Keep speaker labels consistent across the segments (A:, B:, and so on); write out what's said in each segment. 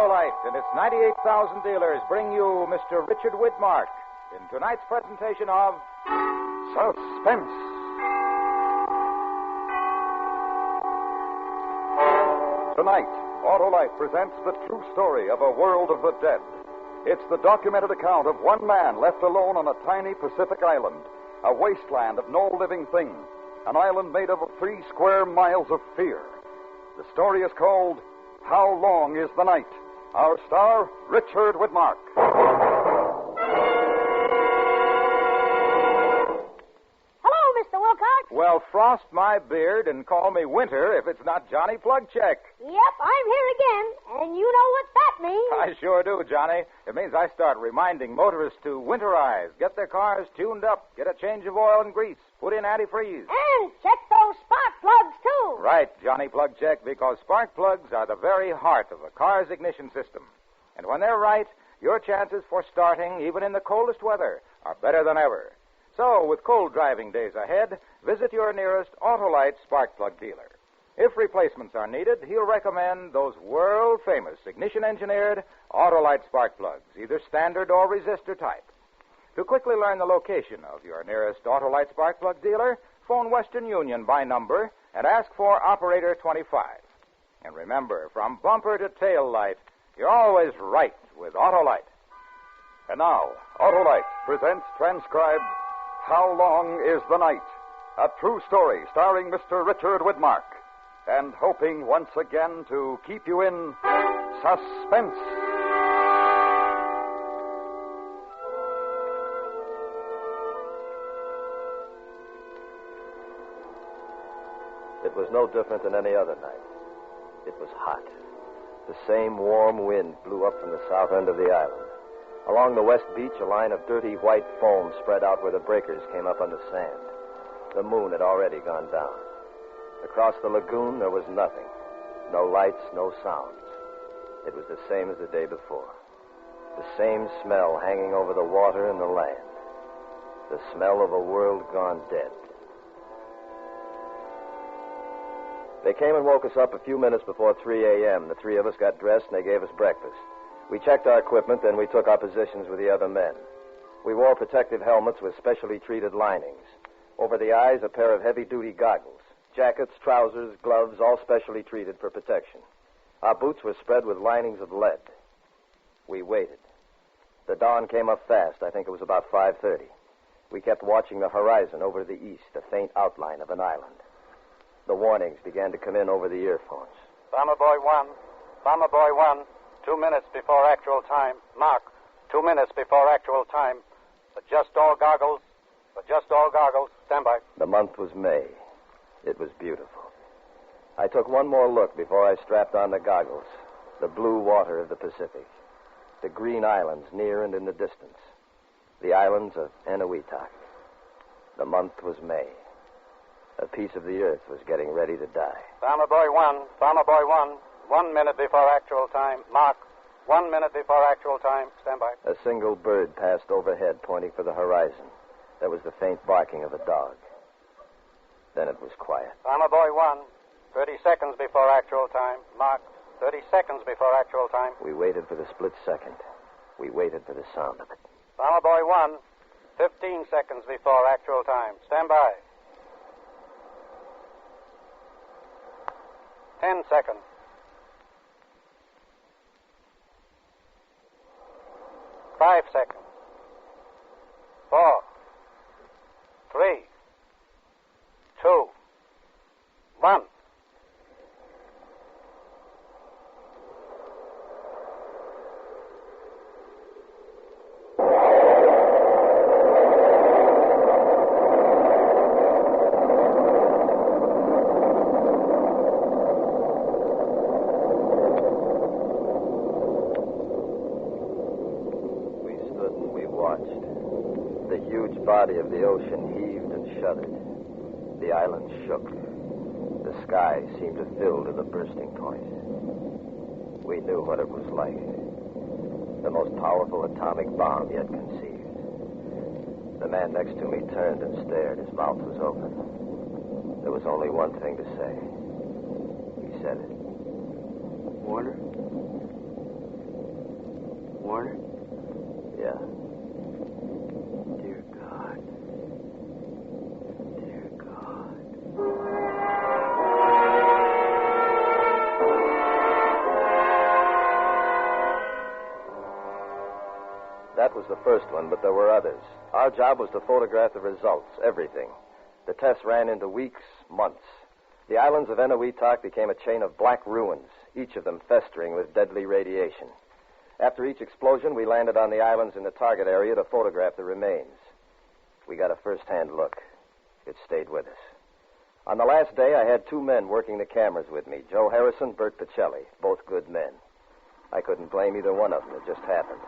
A: Autolite and its 98,000 dealers bring you Mr. Richard Widmark in tonight's presentation of Suspense.
B: Tonight, Autolite presents the true story of a world of the dead. It's the documented account of one man left alone on a tiny Pacific island, a wasteland of no living thing, an island made of 3 square miles of fear. The story is called How Long is the Night? Our star, Richard Widmark.
C: Hello, Mr. Wilcox.
A: Well, frost my beard and call me Winter if it's not Johnny Plugcheck.
C: Yep, I'm here again, and you know what that means.
A: I sure do, Johnny. It means I start reminding motorists to winterize, get their cars tuned up, get a change of oil and grease, put in antifreeze.
C: And check those spark plugs, too.
A: Right, Johnny Plugcheck, because spark plugs are the very heart of a car's ignition system. And when they're right, your chances for starting, even in the coldest weather, are better than ever. So, with cold driving days ahead, visit your nearest Autolite spark plug dealer. If replacements are needed, he'll recommend those world-famous ignition-engineered Autolite spark plugs, either standard or resistor type. To quickly learn the location of your nearest Autolite spark plug dealer, phone Western Union by number and ask for Operator 25. And remember, from bumper to tail light, you're always right with Autolite.
B: And now, Autolite presents transcribed How Long is the Night? A true story starring Mr. Richard Widmark. And hoping once again to keep you in suspense.
D: It was no different than any other night. It was hot. The same warm wind blew up from the south end of the island. Along the west beach, a line of dirty white foam spread out where the breakers came up on the sand. The moon had already gone down. Across the lagoon, there was nothing. No lights, no sounds. It was the same as the day before. The same smell hanging over the water and the land. The smell of a world gone dead. They came and woke us up a few minutes before 3 a.m. The 3 of us got dressed and they gave us breakfast. We checked our equipment, then we took our positions with the other men. We wore protective helmets with specially treated linings. Over the eyes, a pair of heavy-duty goggles. Jackets, trousers, gloves, all specially treated for protection. Our boots were spread with linings of lead. We waited. The dawn came up fast. I think it was about 5:30. We kept watching the horizon over to the east, a faint outline of an island. The warnings began to come in over the earphones.
E: Bomber Boy 1, 2 minutes before actual time. Mark, 2 minutes before actual time. Adjust all goggles. Stand by.
D: The month was May. It was beautiful. I took one more look before I strapped on the goggles. The blue water of the Pacific. The green islands near and in the distance. The islands of Enewetak. The month was May. A piece of the earth was getting ready to die.
E: Bomber Boy 1, 1 minute before actual time. Mark, 1 minute before actual time. Stand by.
D: A single bird passed overhead, pointing for the horizon. There was the faint barking of a dog. Then it was quiet.
E: Bomber Boy 1, 30 seconds before actual time. Mark, 30 seconds before actual time.
D: We waited for the split second. We waited for the sound of it.
E: Bomber Boy 1, 15 seconds before actual time. Stand by. 10 seconds. 5 seconds. 4, 3, 2, 1.
D: The huge body of the ocean heaved and shuddered. The island shook. The sky seemed to fill to the bursting point. We knew what it was like. The most powerful atomic bomb yet conceived. The man next to me turned and stared. His mouth was open. There was only one thing to say. He said it.
F: Warner? Warner?
D: Yeah.
F: Dear God. Dear God.
D: That was the first one, but there were others. Our job was to photograph the results, everything. The tests ran into weeks, months. The islands of Eniwetok became a chain of black ruins, each of them festering with deadly radiation. After each explosion, we landed on the islands in the target area to photograph the remains. We got a first-hand look. It stayed with us. On the last day, I had two men working the cameras with me, Joe Harrison, Bert Pacelli, both good men. I couldn't blame either one of them. It just happened.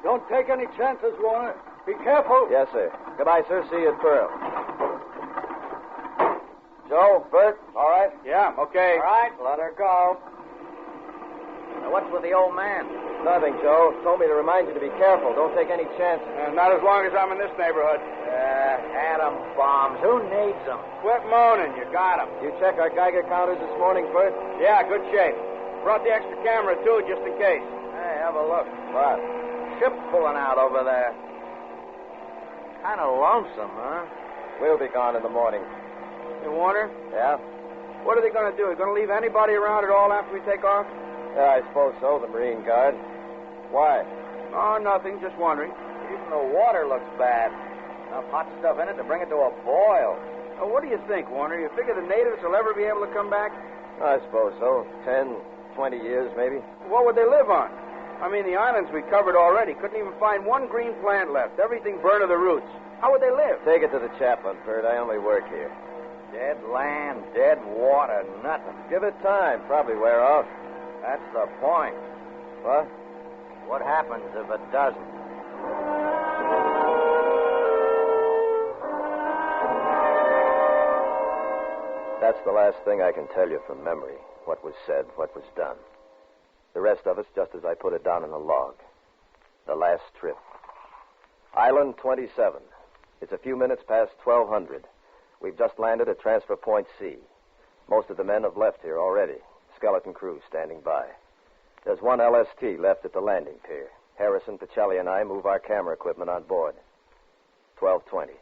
B: Don't take any chances, Warner. Be careful.
D: Yes, sir. Goodbye, sir. See you at Pearl. Joe, Bert, all right?
A: Yeah, okay.
D: All right, let her go.
A: Now, what's with the old man?
D: Nothing, Joe. Told me to remind you to be careful. Don't take any chances.
A: Not as long as I'm in this neighborhood.
G: Atom bombs. Who needs them?
A: Quit moaning. You got 'em.
D: You check our Geiger counters this morning, Bert?
A: Yeah, good shape. Brought the extra camera, too, just in case.
G: Hey, have a look.
D: What?
G: Ship pulling out over there. Kind of lonesome, huh?
D: We'll be gone in the morning.
A: Hey, Warner,
D: Yeah?
A: what are they going to do? Going to leave anybody around at all after we take off?
D: Yeah, I suppose so, the Marine Guard. Why?
A: Oh, nothing. Just wondering.
G: Even the water looks bad. Enough hot stuff in it to bring it to a boil.
A: Oh, what do you think, Warner? You figure the natives will ever be able to come back?
D: I suppose so. 10, 20 years, maybe.
A: What would they live on? I mean, the islands we covered already. Couldn't even find one green plant left. Everything burned to the roots. How would they live?
D: Take it to the chaplain, Bert. I only work here.
G: Dead land, dead water, nothing.
D: Give it time. Probably wear off.
G: That's the point.
D: What?
G: What happens if it doesn't?
D: That's the last thing I can tell you from memory. What was said, what was done. The rest of it's just as I put it down in the log. The last trip. Island 27. It's a few minutes past 1200. We've just landed at Transfer Point C. Most of the men have left here already. Skeleton crew standing by. There's one LST left at the landing pier. Harrison, Pacelli, and I move our camera equipment on board. 12:20.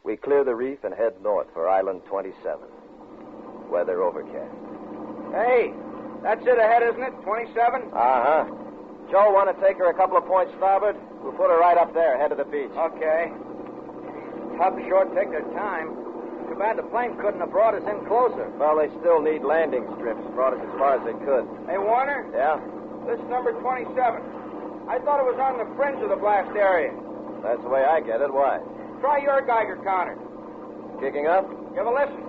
D: We clear the reef and head north for Island 27. Weather overcast.
A: Hey, that's it ahead, isn't it? 27?
D: Uh-huh. Joe, want to take her a couple of points starboard? We'll put her right up there, head of the beach.
A: Okay.
G: Tub sure take their time. Too bad the plane couldn't have brought us in closer.
D: Well, they still need landing strips. Brought us as far as they could.
A: Hey, Warner,
D: Yeah?
A: this number 27. I thought it was on the fringe of the blast area.
D: That's the way I get it. Why?
A: Try your Geiger counter.
D: Kicking up?
A: Give a listen.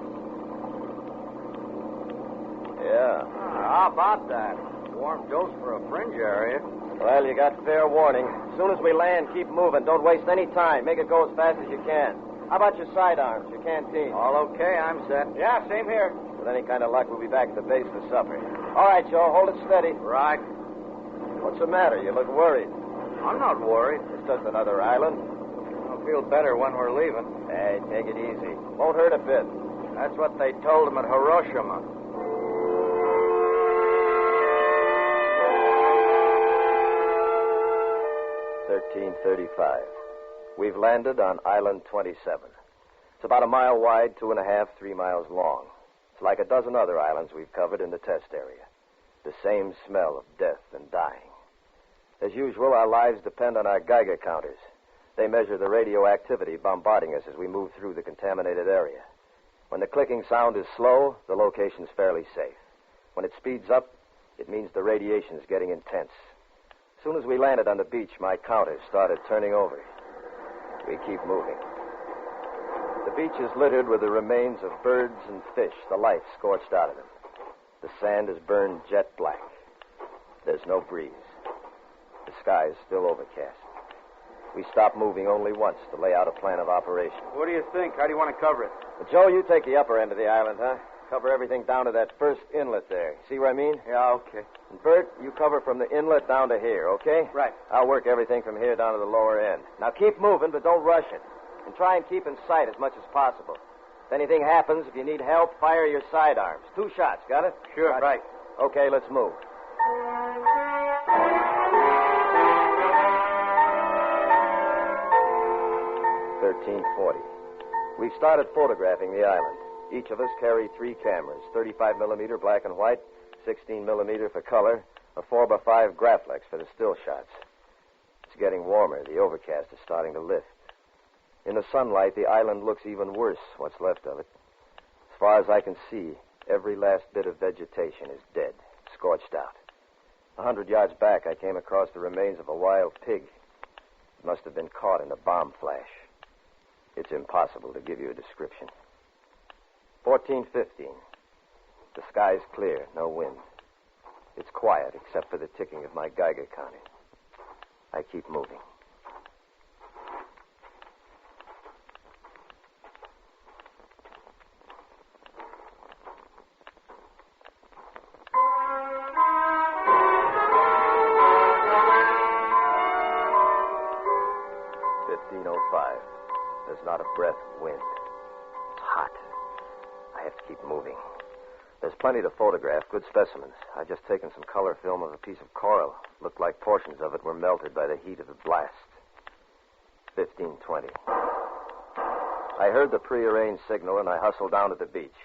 D: Yeah.
G: How about that? Warm dose for a fringe area.
D: Well, you got fair warning. As soon as we land, keep moving. Don't waste any time. Make it go as fast as you can. How about your sidearms, your canteen?
G: All okay, I'm set.
A: Yeah, same here.
D: With any kind of luck, we'll be back at the base for supper. All right, Joe, hold it steady.
G: Right.
D: What's the matter? You look worried.
G: I'm not worried.
D: It's just another island.
G: I'll feel better when we're leaving.
D: Hey, take it easy. Won't hurt a bit.
G: That's what they told him at Hiroshima.
D: .35. We've landed on Island 27. It's about a mile wide, 2.5, 3 miles long. It's like a dozen other islands we've covered in the test area. The same smell of death and dying. As usual, our lives depend on our Geiger counters. They measure the radioactivity bombarding us as we move through the contaminated area. When the clicking sound is slow, the location's fairly safe. When it speeds up, it means the radiation's getting intense. As soon as we landed on the beach, my counter started turning over. We keep moving. The beach is littered with the remains of birds and fish, the life scorched out of them. The sand is burned jet black. There's no breeze. The sky is still overcast. We stop moving only once to lay out a plan of operation.
A: What do you think? How do you want to cover it?
D: Well, Joe, you take the upper end of the island, huh? Cover everything down to that first inlet there. See what I mean?
A: Yeah, okay.
D: And Bert, you cover from the inlet down to here, okay?
A: Right.
D: I'll work everything from here down to the lower end. Now keep moving, but don't rush it. And try and keep in sight as much as possible. If anything happens, if you need help, fire your sidearms. 2 shots, got it?
A: Sure. Right.
D: Okay, let's move. 1340. We've started photographing the island. Each of us carry 3 cameras, 35 millimeter black and white, 16 millimeter for color, a 4x5 Graflex for the still shots. It's getting warmer. The overcast is starting to lift. In the sunlight, the island looks even worse, what's left of it. As far as I can see, every last bit of vegetation is dead, scorched out. 100 yards back, I came across the remains of a wild pig. It must have been caught in a bomb flash. It's impossible to give you a description. 14:15. The sky's clear, no wind. It's quiet except for the ticking of my Geiger counter. I keep moving. There's not a breath of wind. It's hot. I have to keep moving. There's plenty to photograph, good specimens. I've just taken some color film of a piece of coral. Looked like portions of it were melted by the heat of the blast. 15:20. I heard the prearranged signal, and I hustled down to the beach.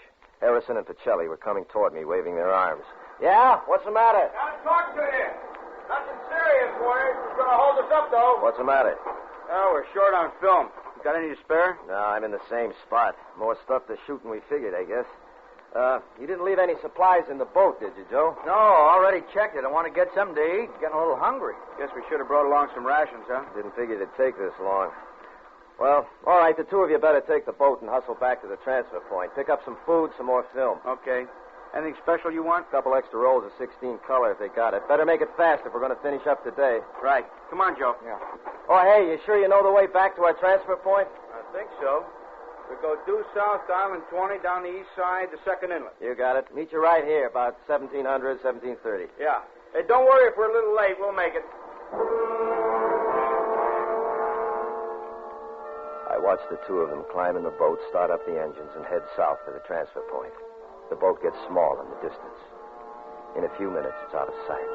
D: Harrison and Pacelli were coming toward me, waving their arms. Yeah? What's the matter?
H: Gotta talk to you. Nothing serious, boys. It's gonna hold us up, though.
D: What's the matter?
G: Oh, we're short on film. You got any to spare?
D: No, I'm in the same spot. More stuff to shoot than we figured, I guess. You didn't leave any supplies in the boat, did you, Joe?
G: No, already checked it. I want to get something to eat. Getting a little hungry. Guess we should have brought along some rations, huh?
D: Didn't figure it'd take this long. Well, all right, the 2 of you better take the boat and hustle back to the transfer point. Pick up some food, some more film.
G: Okay. Anything special you want?
D: A couple extra rolls of 16 color if they got it. Better make it fast if we're going to finish up today.
G: Right. Come on, Joe.
D: Yeah. Oh, hey, you sure you know the way back to our transfer point?
G: I think so. We go due south to Island 20, down the east side, the second inlet.
D: You got it. Meet you right here, about 1700, 1730.
G: Yeah. Hey, don't worry if we're a little late. We'll make it.
D: I watched the 2 of them climb in the boat, start up the engines, and head south to the transfer point. The boat gets small in the distance. In a few minutes, it's out of sight.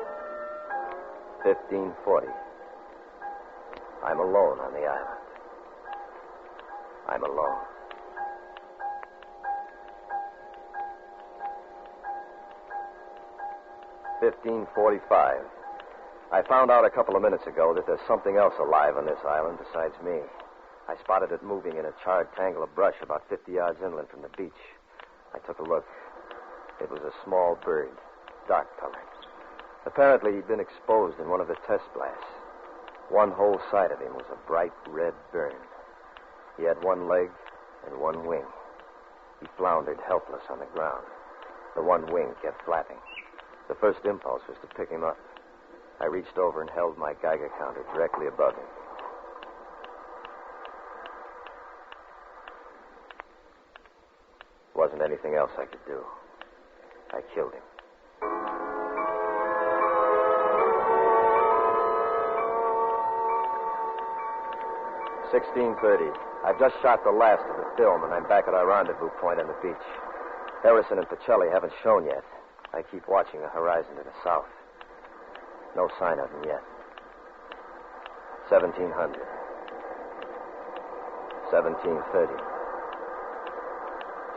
D: 15:40. I'm alone on the island. I'm alone. $15:45. I found out a couple of minutes ago that there's something else alive on this island besides me. I spotted it moving in a charred tangle of brush about 50 yards inland from the beach. I took a look. It was a small bird, dark colored. Apparently, he'd been exposed in one of the test blasts. One whole side of him was a bright red burn. He had 1 leg and 1 wing. He floundered helpless on the ground. The 1 wing kept flapping. The first impulse was to pick him up. I reached over and held my Geiger counter directly above him. Wasn't anything else I could do. I killed him. $16:30. I've just shot the last of the film, and I'm back at our rendezvous point on the beach. Harrison and Pacelli haven't shown yet. I keep watching the horizon to the south. No sign of them yet. 1700. 17:30.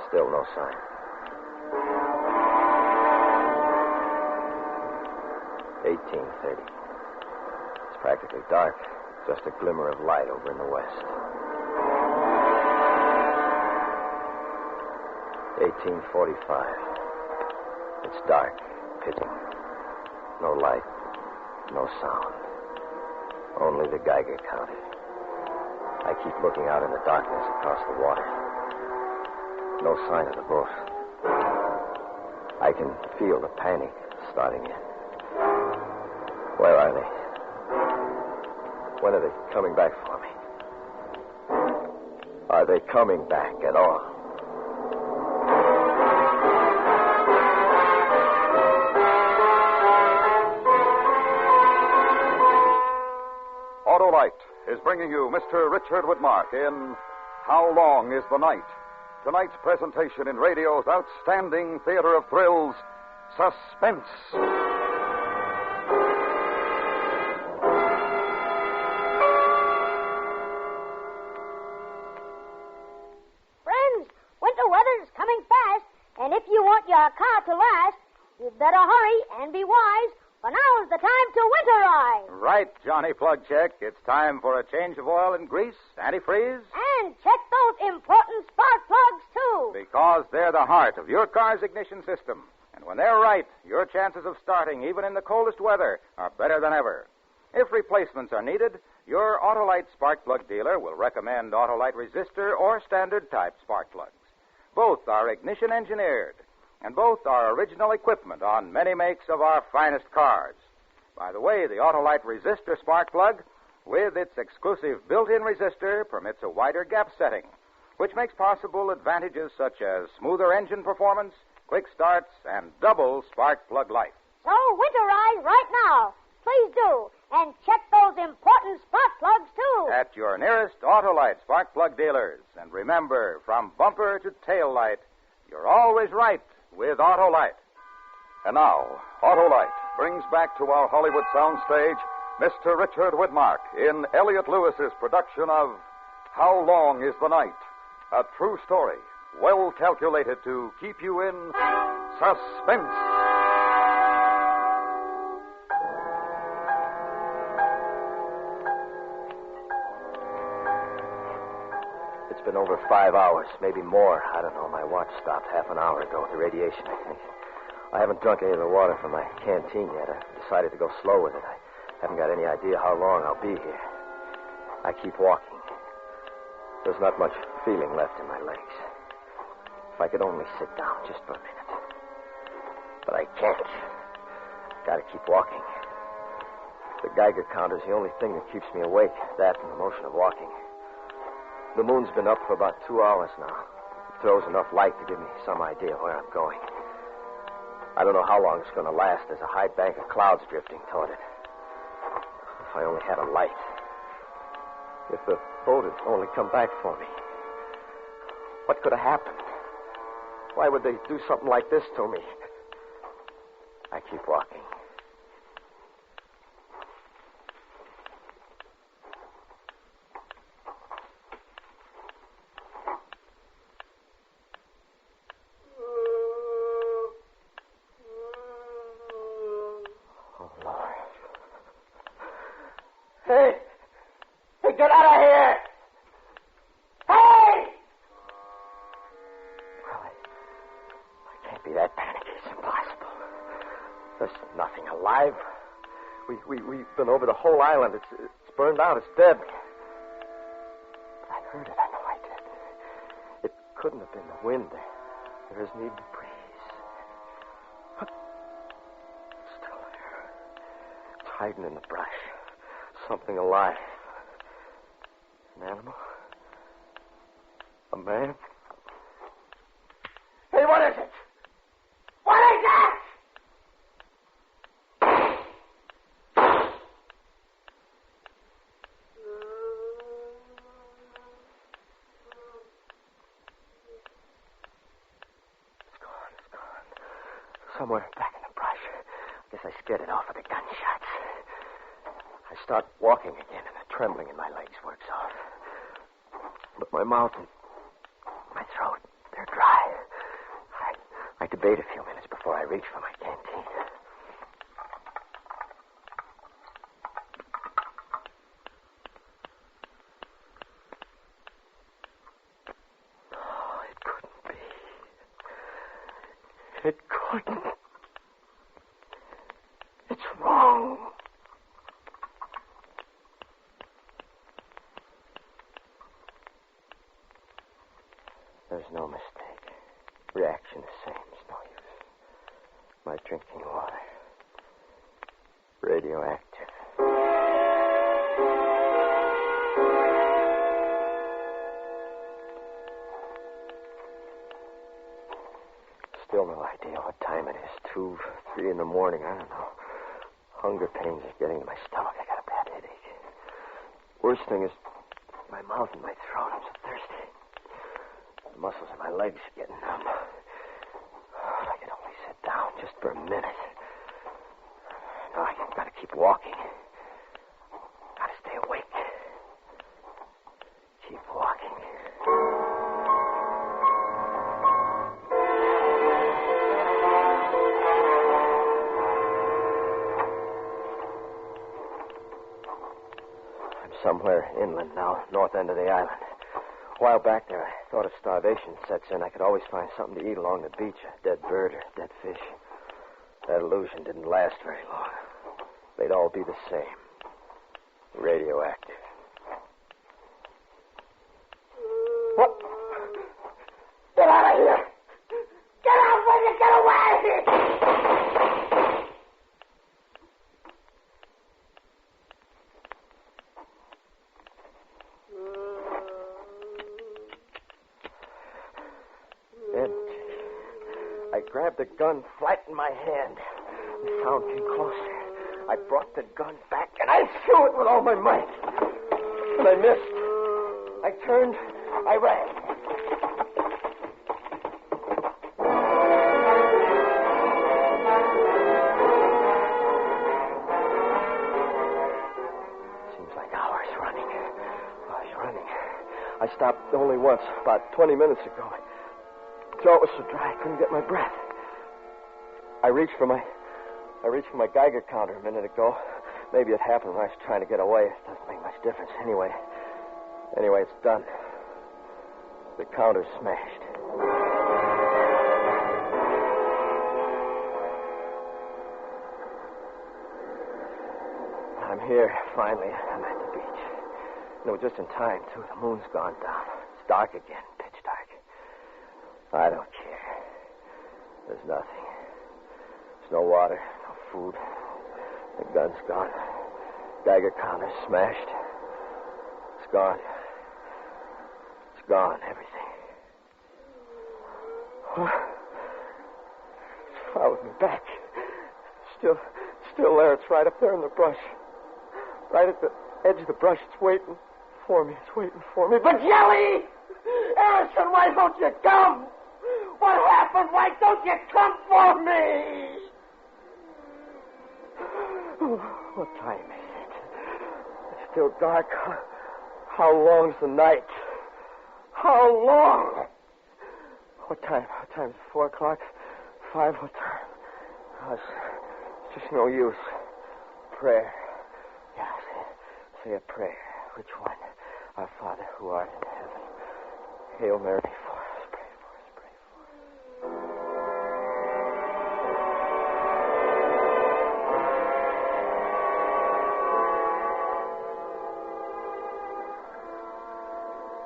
D: Still no sign. 18:30. It's practically dark. Just a glimmer of light over in the west. 18:45. It's dark, pitching. No light, no sound. Only the Geiger counter. I keep looking out in the darkness across the water. No sign of the boat. I can feel the panic starting in. Where are they? When are they coming back for me? Are they coming back at all?
B: Autolite is bringing you Mr. Richard Woodmark in How Long is the Night? Tonight's presentation in radio's outstanding theater of thrills, Suspense.
C: And if you want your car to last, you'd better hurry and be wise, for now's the time to winterize.
A: Right, Johnny Plugcheck. It's time for a change of oil and grease, antifreeze.
C: And check those important spark plugs, too.
A: Because they're the heart of your car's ignition system. And when they're right, your chances of starting, even in the coldest weather, are better than ever. If replacements are needed, your Autolite spark plug dealer will recommend Autolite resistor or standard type spark plugs. Both are ignition engineered, and both are original equipment on many makes of our finest cars. By the way, the Autolite resistor spark plug, with its exclusive built-in resistor, permits a wider gap setting, which makes possible advantages such as smoother engine performance, quick starts, and double spark plug life.
C: So winterize right now. Please do. And check those important spark plugs, too.
A: At your nearest Autolite spark plug dealers. And remember, from bumper to tail light, you're always right with Autolite.
B: And now, Autolite brings back to our Hollywood soundstage Mr. Richard Widmark in Elliot Lewis's production of How Long is the Night? A true story, well calculated to keep you in suspense.
D: It's been over 5 hours, maybe more. I don't know. My watch stopped half an hour ago with the radiation, I think. I haven't drunk any of the water from my canteen yet. I decided to go slow with it. I haven't got any idea how long I'll be here. I keep walking. There's not much feeling left in my legs. If I could only sit down just for a minute. But I can't. Gotta keep walking. The Geiger counter's the only thing that keeps me awake. That and the motion of walking. The moon's been up for about 2 hours now. It throws enough light to give me some idea where I'm going. I don't know how long it's going to last. There's a high bank of clouds drifting toward it. If I only had a light. If the boat had only come back for me. What could have happened? Why would they do something like this to me? I keep walking.
G: Hey, get out of here! Hey!
D: Well, I can't be that panicky. It's impossible. There's nothing alive. We've been over the whole island. It's burned out. It's dead. I heard it. I know I did. It couldn't have been the wind. There isn't even a breeze. It's still there. It's hiding in the brush. Something alive. An animal? A man?
G: Hey, what is it? What is it?
D: It's gone. Somewhere back in the brush. I guess I scared it off with the gunshots. I start walking again, and the trembling in my legs works off. But my mouth and my throat, they're dry. I debate a few minutes before I reach for my canteen. Oh, it couldn't be. It couldn't. It's wrong. There's no mistake. Reaction the same. It's no use. My drinking water. Radioactive. Still no idea what time it is. 2, 3 in the morning. I don't know. Hunger pains are getting to my stomach. I got a bad headache. Worst thing is my mouth and my throat. I'm so thirsty. The muscles in my legs are getting numb. Oh, if I could only sit down just for a minute. No, I gotta keep walking. Gotta stay awake. Keep walking. somewhere inland now, north end of the island. A while back there, I thought if starvation sets in, I could always find something to eat along the beach, a dead bird or dead fish. That illusion didn't last very long. They'd all be the same. Radioactive.
I: What? Get out of here! Get out, will you? Get away!
D: Then I grabbed the gun flat in my hand. The sound came closer. I brought the gun back and I threw it with all my might. And I missed. I turned. I ran. Seems like hours running. I was running. I stopped only once, about 20 minutes ago. My throat was so dry I couldn't get my breath. I reached for my Geiger counter a minute ago. Maybe it happened when I was trying to get away. It doesn't make much difference. Anyway, it's done. The counter's smashed. I'm here, finally. I'm at the beach. No, just in time, too. The moon's gone down. It's dark again, pitch dark. I don't care. There's nothing. There's no water, no food. The gun's gone. Geiger counter's smashed. It's gone. It's gone, everything. It's followed me back. Still there. It's right up there in the brush. Right at the edge of the brush. It's waiting for me. It's waiting for me. But
I: Jelly! Harrison, why don't you come? What happened? Why don't you come for me?
D: What time is it? It's still dark. How long's the night? How long? What time? What time is it? 4 o'clock? 5? What time? Oh, it's just no use. Prayer. Yeah, say a prayer. Which one? Our Father who art in heaven. Hail Mary, for us. Pray for us. Pray for us.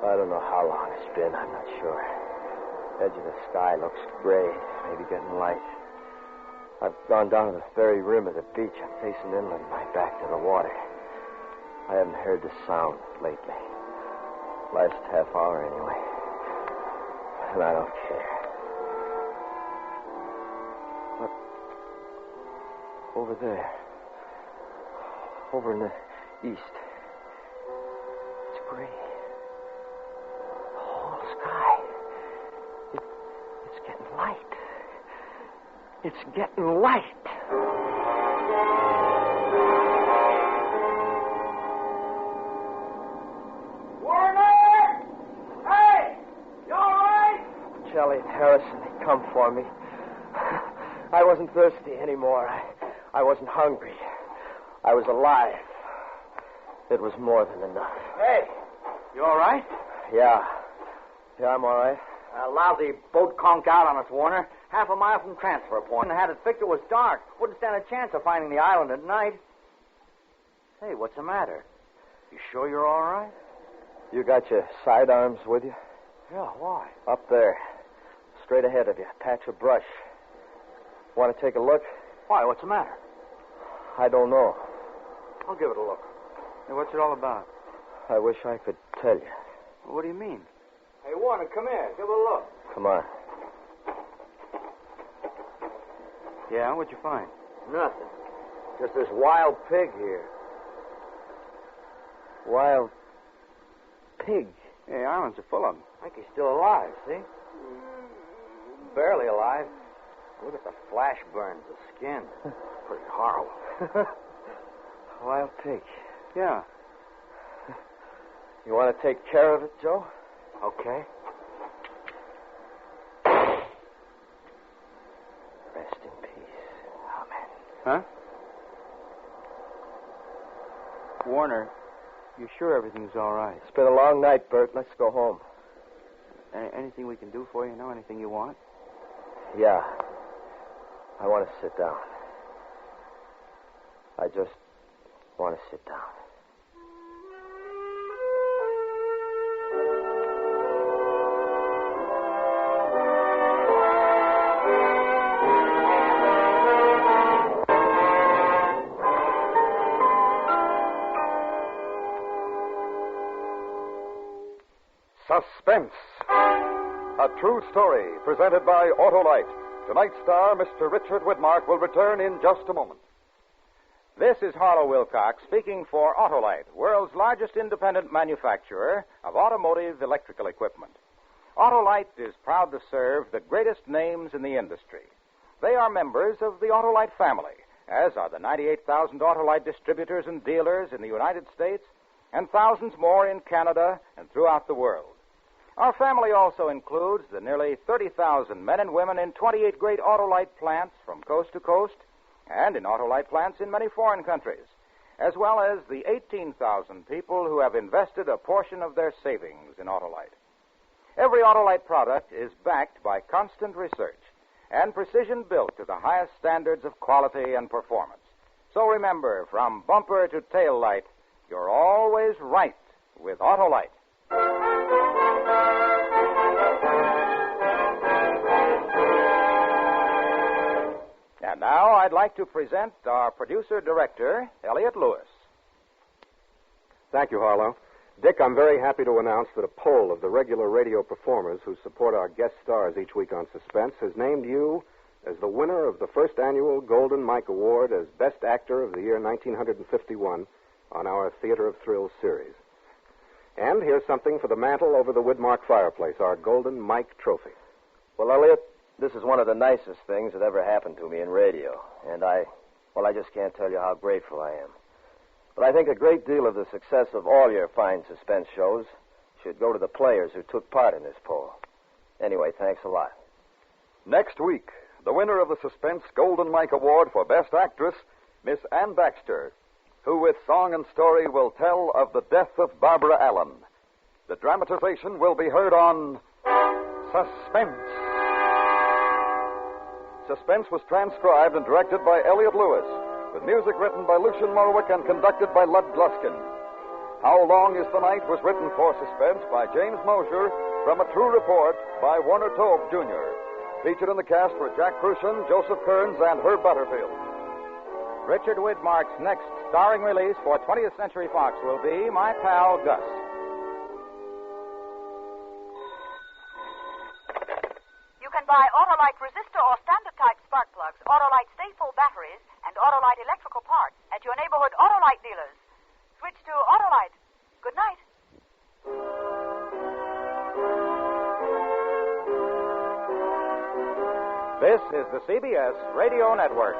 D: I don't know how long it's been. I'm not sure. The edge of the sky looks gray, maybe getting light. I've gone down to the very rim of the beach. I'm facing inland, my back to the water. I haven't heard the sound lately. Last half hour, anyway. And I don't care. But over there, over in the east, it's gray. The whole sky. It's getting light. It's getting light.
H: Warner! Hey! You all right?
D: Shelley and Harrison, they come for me. I wasn't thirsty anymore. I wasn't hungry. I was alive. It was more than enough.
G: Hey, you all right?
D: Yeah, I'm all right.
G: A lousy boat conked out on us, Warner. Half a mile from transfer point. And had it fixed, it was dark. Wouldn't stand a chance of finding the island at night. Hey, what's the matter? You sure you're all right?
D: You got your sidearms with you?
G: Yeah, why?
D: Up there. Straight ahead of you. Patch of brush. Want to take a look?
G: Why, what's the matter?
D: I don't know.
G: I'll give it a look. Hey, what's it all about?
D: I wish I could tell you.
G: What do you mean?
H: Hey, Warner, come here. Give it a look.
D: Come on.
G: Yeah, what'd you find?
H: Nothing. Just this wild pig here.
D: Wild pig.
G: Yeah, the islands are full of them.
H: I think he's still alive, see? Barely alive. Look at the flash burns, the skin. Pretty horrible.
D: Wild pig.
G: Yeah.
D: You want to take care of it, Joe?
H: Okay.
D: Rest in peace. Amen.
G: Huh? Warner, You're sure everything's all right?
D: It's been a long night, Bert. Let's go home.
G: Anything we can do for you? Anything you want?
D: Yeah. I want to sit down. I just want to sit down.
B: Suspense. A true story presented by Autolite. Tonight's star, Mr. Richard Widmark, will return in just a moment.
A: This is Harlow Wilcox speaking for Autolite, world's largest independent manufacturer of automotive electrical equipment. Autolite is proud to serve the greatest names in the industry. They are members of the Autolite family, as are the 98,000 Autolite distributors and dealers in the United States and thousands more in Canada and throughout the world. Our family also includes the nearly 30,000 men and women in 28 great Autolite plants from coast to coast and in Autolite plants in many foreign countries, as well as the 18,000 people who have invested a portion of their savings in Autolite. Every Autolite product is backed by constant research and precision built to the highest standards of quality and performance. So remember, from bumper to tail light, you're always right with Autolite. And now I'd like to present our producer-director, Elliot Lewis.
J: Thank you, Harlow. Dick, I'm very happy to announce that a poll of the regular radio performers who support our guest stars each week on Suspense has named you as the winner of the first annual Golden Mike Award as Best Actor of the year 1951 on our Theater of Thrills series. And here's something for the mantel over the Widmark fireplace, our Golden Mike trophy.
D: Well, Elliot, this is one of the nicest things that ever happened to me in radio. And I just can't tell you how grateful I am. But I think a great deal of the success of all your fine suspense shows should go to the players who took part in this poll. Anyway, thanks a lot.
B: Next week, the winner of the Suspense Golden Mike Award for Best Actress, Miss Ann Baxter, who with song and story will tell of the death of Barbara Allen. The dramatization will be heard on Suspense. Suspense was transcribed and directed by Elliot Lewis, with music written by Lucian Morwick and conducted by Lud Gluskin. How Long is the Night was written for Suspense by James Mosher from a true report by Warner Tobe, Jr. Featured in the cast were Jack Crucian, Joseph Kearns, and Herb Butterfield.
A: Richard Widmark's next starring release for 20th Century Fox will be My Pal Gus.
K: You can buy Autolite resistor or standard type spark plugs, Autolite stay full batteries, and Autolite electrical parts at your neighborhood Autolite dealers. Switch to Autolite. Good night.
A: This is the CBS Radio Network.